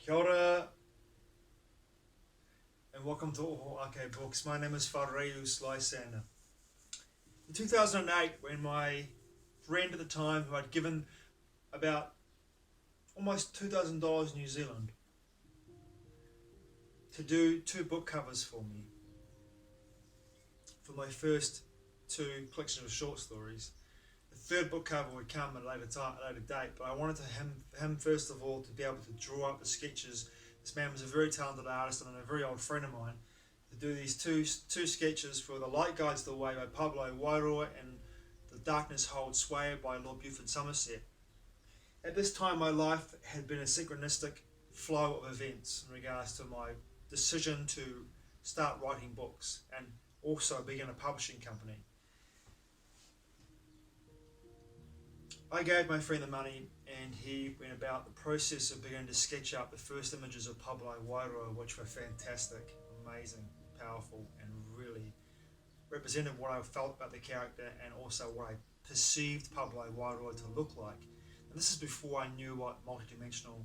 Kia ora, and welcome to Oho Ake Books. My name is Whareru Slysander. In 2008, when my friend at the time, who I'd given about almost $2,000 New Zealand to do 2 book covers for me, for my first 2 collections of short stories. The 3rd book cover would come at a later date, but I wanted him first of all to be able to draw up the sketches. This man was a very talented artist and a very old friend of mine. To do these two sketches for The Light Guides the Way by Pablo Wairoa and The Darkness Holds Sway by Lord Buford Somerset. At this time, my life had been a synchronistic flow of events in regards to my decision to start writing books and also begin a publishing company. I gave my friend the money and he went about the process of beginning to sketch up the first images of Pablo Wairoa, which were fantastic, amazing, powerful, and really represented what I felt about the character and also what I perceived Pablo Wairoa to look like. And this is before I knew what multidimensional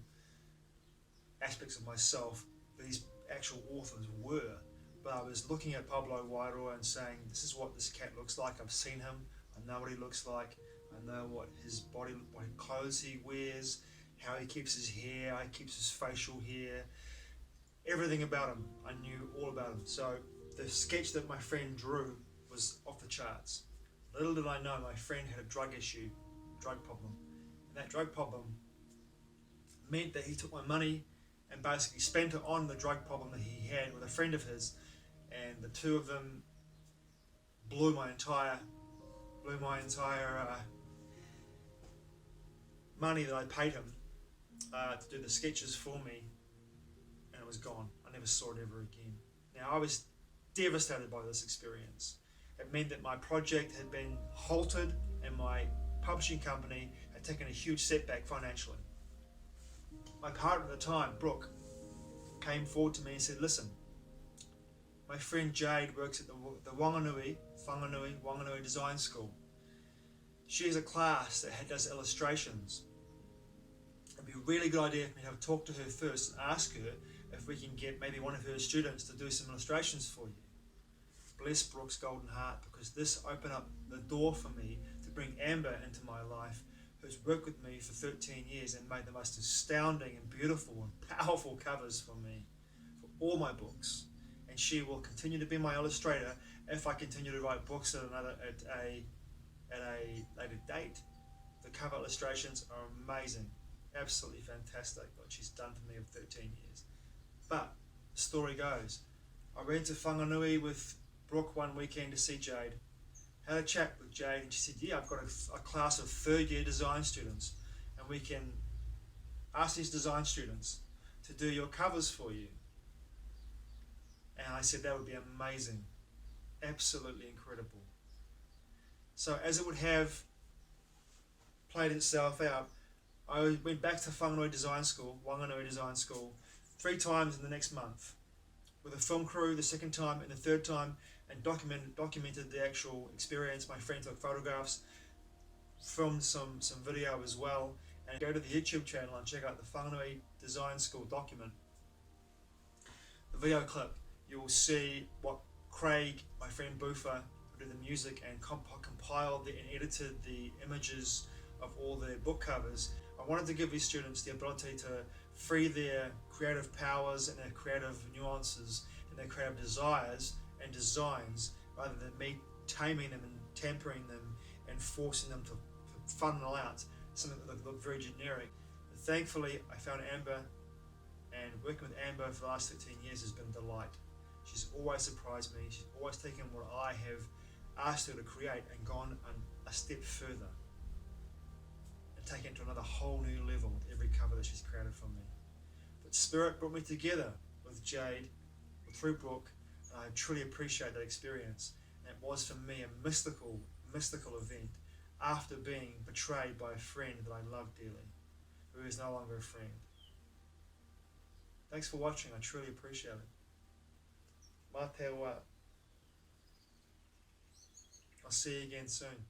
aspects of myself these actual authors were. But I was looking at Pablo Wairoa and saying, this is what this cat looks like. I've seen him. I know what he looks like. I know what his body, what clothes he wears, how he keeps his hair, how he keeps his facial hair, everything about him. I knew all about him. So the sketch that my friend drew was off the charts. Little did I know my friend had a drug problem. And that drug problem meant that he took my money and basically spent it on the drug problem that he had with a friend of his, and the two of them blew my entire money that I paid him to do the sketches for me, and it was gone. I never saw it ever again. Now, I was devastated by this experience. It meant that my project had been halted and my publishing company had taken a huge setback financially. My partner at the time, Brooke, came forward to me and said, listen, my friend Jade works at the Wanganui Design School. She has a class that does illustrations. It'd be a really good idea for me to have a talk to her first and ask her if we can get maybe one of her students to do some illustrations for you. Bless Brooke's golden heart, because this opened up the door for me to bring Amber into my life, who's worked with me for 13 years and made the most astounding and beautiful and powerful covers for me, for all my books. And she will continue to be my illustrator if I continue to write books at a later date. The cover illustrations are amazing, absolutely fantastic, what she's done for me in 13 years. But the story goes, I went to Whanganui with Brooke one weekend to see Jade, had a chat with Jade, and she said, yeah, I've got a class of 3rd year design students, and we can ask these design students to do your covers for you. And I said, that would be amazing, absolutely incredible. So as it would have played itself out, I went back to Wanganui Design School 3 times in the next month with a film crew the 2nd time and the 3rd time, and documented the actual experience. My friend took photographs, filmed some video as well, and go to the YouTube channel and check out the Whanganui Design School document. The video clip, you will see what Craig, my friend Boofer, who did the music and compiled and edited the images of all their book covers. I wanted to give these students the ability to free their creative powers and their creative nuances and their creative desires and designs, rather than me taming them and tampering them and forcing them to funnel out something that looked very generic. But thankfully, I found Amber, and working with Amber for the last 13 years has been a delight. She's always surprised me. She's always taken what I have asked her to create and gone a step further and taken it to another whole new level with every cover that she's created for me. But Spirit brought me together with Jade, through Brooke, and I truly appreciate that experience. And it was for me a mystical event after being betrayed by a friend that I love dearly, who is no longer a friend. Thanks for watching, I truly appreciate it. Mā te wā. I'll see you again soon.